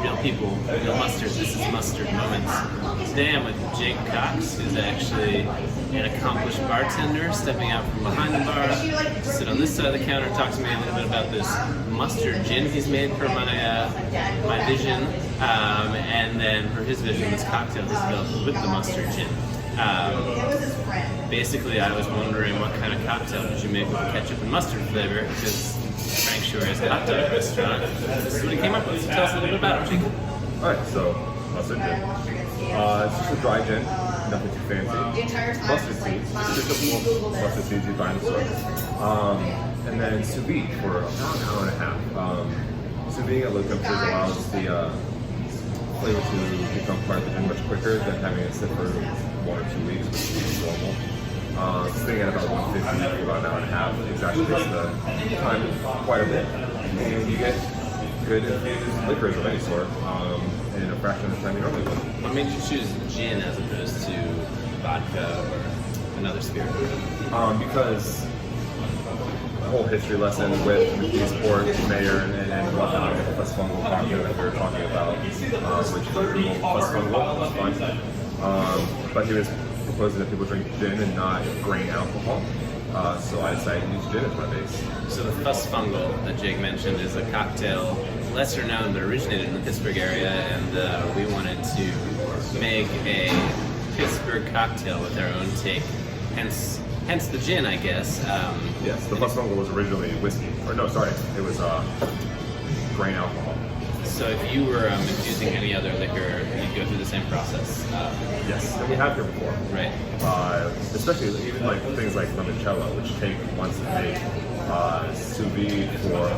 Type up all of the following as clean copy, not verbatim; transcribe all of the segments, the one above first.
real people, real mustard. This is Mustard Moments. Today I'm with Jake Cox, who's actually an accomplished bartender, stepping out from behind the bar to sit on this side of the counter and talk to me a little bit about this mustard gin he's made for my vision, and then for his vision, this cocktail he's built with the mustard gin. Basically, I was wondering what kind of cocktail did you make with the ketchup and mustard flavor, because Frank Shore is a hot dog restaurant. This is what he came up with. So tell us a little bit about it, Jake. Alright, so mustard gin. It's just a dry gin, nothing too fancy. Mustard seeds, just a simple mustard seeds you buy in the store. And then sous vide for about an hour and a half. Sous vide at low temperatures allows the flavor to become part of the gin much quicker than having it sit for 1 or 2 weeks, which is normal. Sitting at about 150 for about an hour and a half exacerbates the time quite a bit. And you get good infused liquors of any sort in a fraction of the time you normally would. What made you choose gin as opposed to vodka or another spirit? Because the whole history lesson with these port, mayor, and whatnot, with the plus fungal cocktail that we were talking about, which is plus fungal, was fun. But he was proposing that people drink gin and not grain alcohol. So I decided to use gin as my base. So the fuss fungal that Jake mentioned is a cocktail lesser known but originated in the Pittsburgh area, and we wanted to make a Pittsburgh cocktail with our own take. Hence the gin, I guess. Yes, the fuss fungal was originally whiskey. Or no, sorry, it was grain alcohol. So if you were infusing any other liquor, you'd go through the same process. Yes, and we have here before. Right. Especially even like things like limoncello, which take months to make, sous vide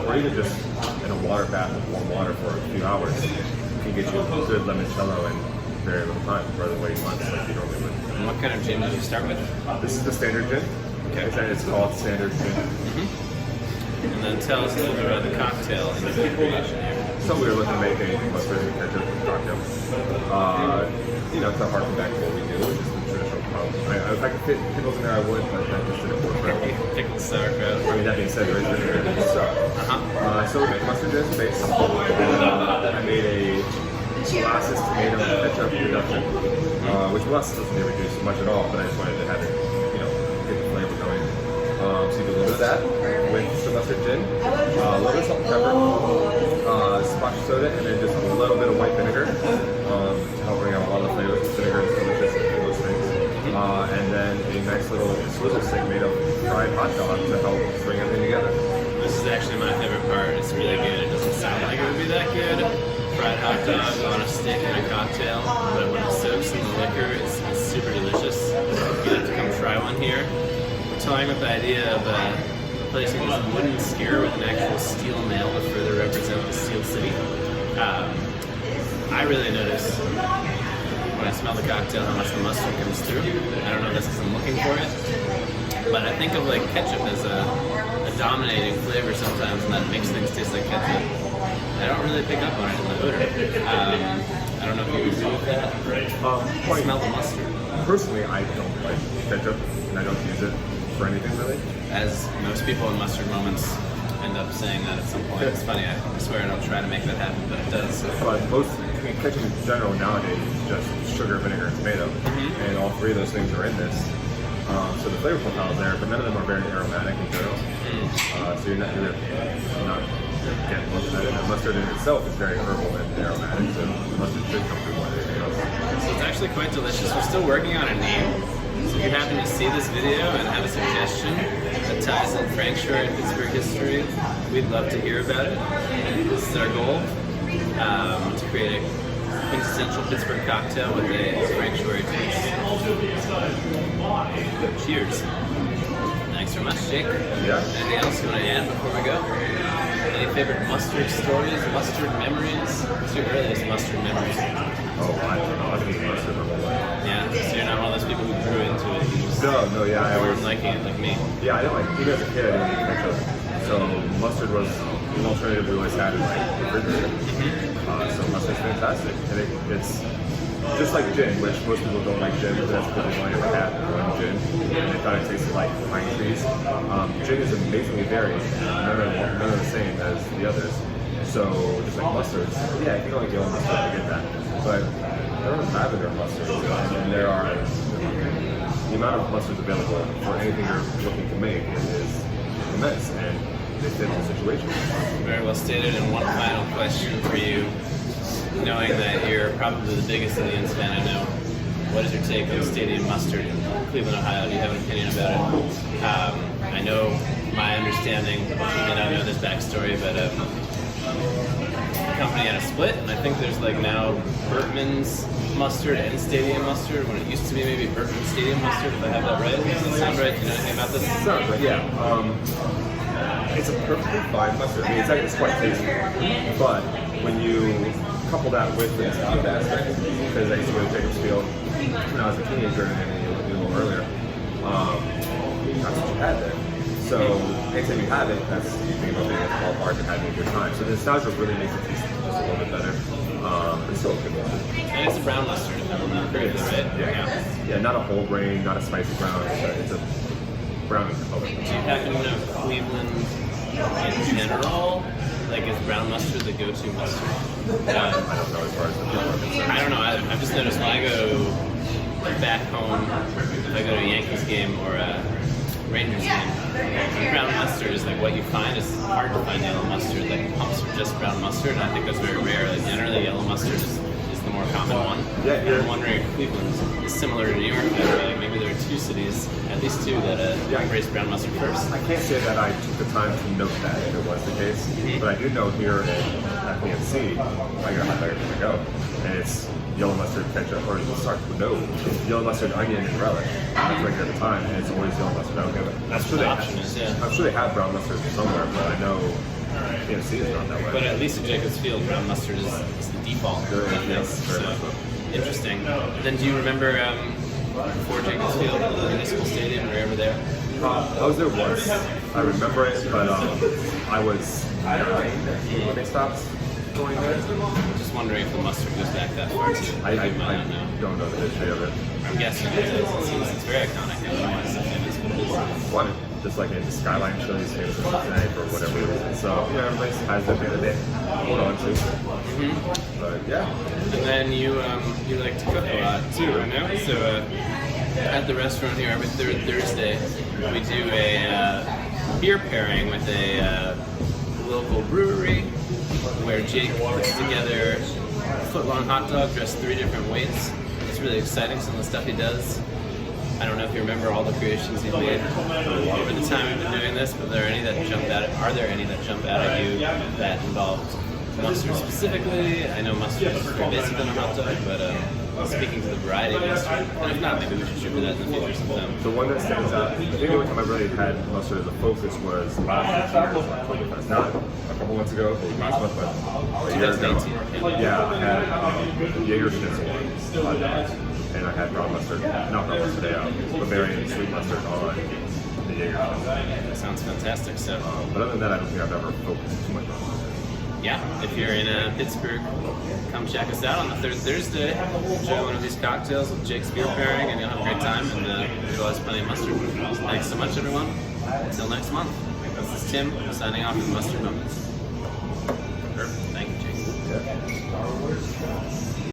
or even just in a water bath with warm water for a few hours can get you a good limoncello in very little time, rather than waiting months like you normally would. And what kind of gin did you start with? This is the standard gin. Okay. It's called standard gin. Mm-hmm. And then tell us a little bit about the cocktail and the creation here. So we were looking to make a mustard and ketchup cocktail. To harken back to what we do, which is the traditional pub. If I could fit pickles in there, I would, but that just didn't work very well. Pickles, sauerkraut. I mean, that being said, there is vinegar in it. So we made mustard gin as a base. I made a molasses tomato ketchup reduction, which molasses doesn't really reduce much at all, but I just wanted to have it, get the flavor going. So you do a little bit of that with some mustard gin, a little bit of salt and pepper, splash soda, and then just a little bit of white vinegar to help bring out a lot of the flavors. Vinegar is delicious and those things. And then a nice little swizzle stick made of fried hot dog to help bring everything together. This is actually my favorite part. It's really good. It doesn't sound like it would be that good. Fried hot dog on a stick in a cocktail, but when it soaks in the liquor, it's super delicious. You have to come try one here. We're toying with the idea of replacing this wooden skewer with an actual steel nail to further represent the Steel City. I really notice when I smell the cocktail how much the mustard comes through. I don't know if that's because I'm looking for it, but I think of like ketchup as a dominating flavor sometimes, and that makes things taste like ketchup. I don't really pick up on it in the odor. I don't know if you agree with that. I smell the mustard. Personally, I don't like ketchup, and I don't use it for anything really. As most people in Mustard Moments end up saying that at some point. It's funny, I swear I don't try to make that happen, but it does. But ketchup in general nowadays is just sugar, vinegar, and tomato, and all three of those things are in this. So the flavor profile is there, but none of them are very aromatic in general. So you're not getting most of that. And mustard in itself is very herbal and aromatic, so the mustard should come through more than anything else. So it's actually quite delicious. We're still working on a name. So if you happen to see this video and have a suggestion that ties in Frank Shore and Pittsburgh history, we'd love to hear about it. This is our goal, to create a quintessential Pittsburgh cocktail with a Frank Shore twist. Cheers. Thanks so much, Jake. Yeah. Anything else you want to add before we go? Any favorite mustard stories, mustard memories? What's your earliest mustard memories? Oh, I don't know. I've been eating mustard my whole life. Yeah, so you're not one of those people who grew into it. You just I weren't liking it like me. Yeah, I didn't like, even as a kid, I didn't eat ketchup. So mustard was an alternative we always had in like refrigerator. So mustard's fantastic. And it's just like gin, which most people don't like gin, but that's because they only ever had one gin. And they thought it tasted like pine trees. Gin is amazingly varied, none of the same as the others. So just like mustards, yeah, if you don't like yellow mustard, I get that. But there are lavender mustards, and there are the amount of mustards available for anything you're looking to make is immense, and they fit the situation. Very well stated. And one final question for you, knowing that you're probably the biggest Indians fan I know. What is your take on stadium mustard in Cleveland, Ohio? Do you have an opinion about it? I know my understanding, you may not know this backstory, but the company had a split, and I think there's like now Bertman's mustard and stadium mustard, when it used to be maybe Bertman's stadium mustard, if I have that right. Does that sound right? Do you know anything about this? It sounds right, yeah. It's a perfectly fine mustard. I mean, it's quite tasty, but when you couple that with the nostalgia aspect, because I used to go to Jacobs Field when I was a teenager and a little earlier, that's what you had there. So anytime you have it, that's you think about being at the ballpark and having a good time. So the nostalgia really makes it taste just a little bit better. It's still a good mustard. And it's a brown mustard, if I remember correctly, right? Yeah, not a whole grain, not a spicy brown. It's a brown in color. Do you happen to know Cleveland in general? Like, is brown mustard the go-to mustard? I don't know as far as the people are concerned. I don't know either. I've just noticed when I go back home, if I go to a Yankees game or a Rangers game, brown mustard is like what you find. It's hard to find yellow mustard. Like pumps are just brown mustard, and I think that's very rare. Like generally, yellow mustard is the more common one. Yeah, and I'm wondering if Cleveland is similar to New York. Like maybe there are two cities, at least two, that embrace brown mustard first. I can't say that I took the time to note that if it was the case, but I do know here at PNC, I got my better to go, and it's yellow mustard, ketchup, or yellow mustard, onion, and relish. That's right here at the time, and it's always yellow mustard. I don't get it. I'm sure they have brown mustard somewhere, but I know PNC is not that way. But at least at Jacobs Field, brown mustard is the default. Good, yes, so interesting. Then do you remember before Jacobs Field, the municipal stadium? Were you ever there? I was there once. I remember it, but I was when they stopped going there. Just wondering if the mustard goes back that far too. I don't know the history of it. I'm guessing it is. It's very iconic. I don't know why it's so famous, but it is. Well, just like in Skyline Chili's famous for tonight for whatever reason. So yeah, everybody has their thing that they hold on to. But yeah. And then you like to cook a lot too, I know. So at the restaurant here every third Thursday, we do a beer pairing with a local brewery where Jake puts together a foot-long hot dog dressed 3 different weights. It's really exciting, some of the stuff he does. I don't know if you remember all the creations he's made over the time we've been doing this, but are there any that jump out at you that involved mustard specifically? I know mustard is very basic on a hot dog, but speaking to the variety of mustard, and if not, maybe we should shoot for that in the future sometime. The one that stands out, I think the only time I really had mustard as a focus was last year's Oktoberfest. Not a couple months ago, last month, but a year ago. Yeah, I had Jaeger schnitzel hot dogs, and I had brown mustard, not brown mustard, Bavarian sweet mustard on the Jaeger schnitzel. That sounds fantastic. So, but other than that, I don't think I've ever focused too much on mustard. Yeah, if you're in Pittsburgh, come check us out on the third Thursday. Enjoy one of these cocktails with Jake's beer pairing, and you'll have a great time. And there's always plenty of mustard. Thanks so much, everyone. Until next month. This is Tim signing off with Mustard Moments. Perfect. Thank you, Jake. Yeah.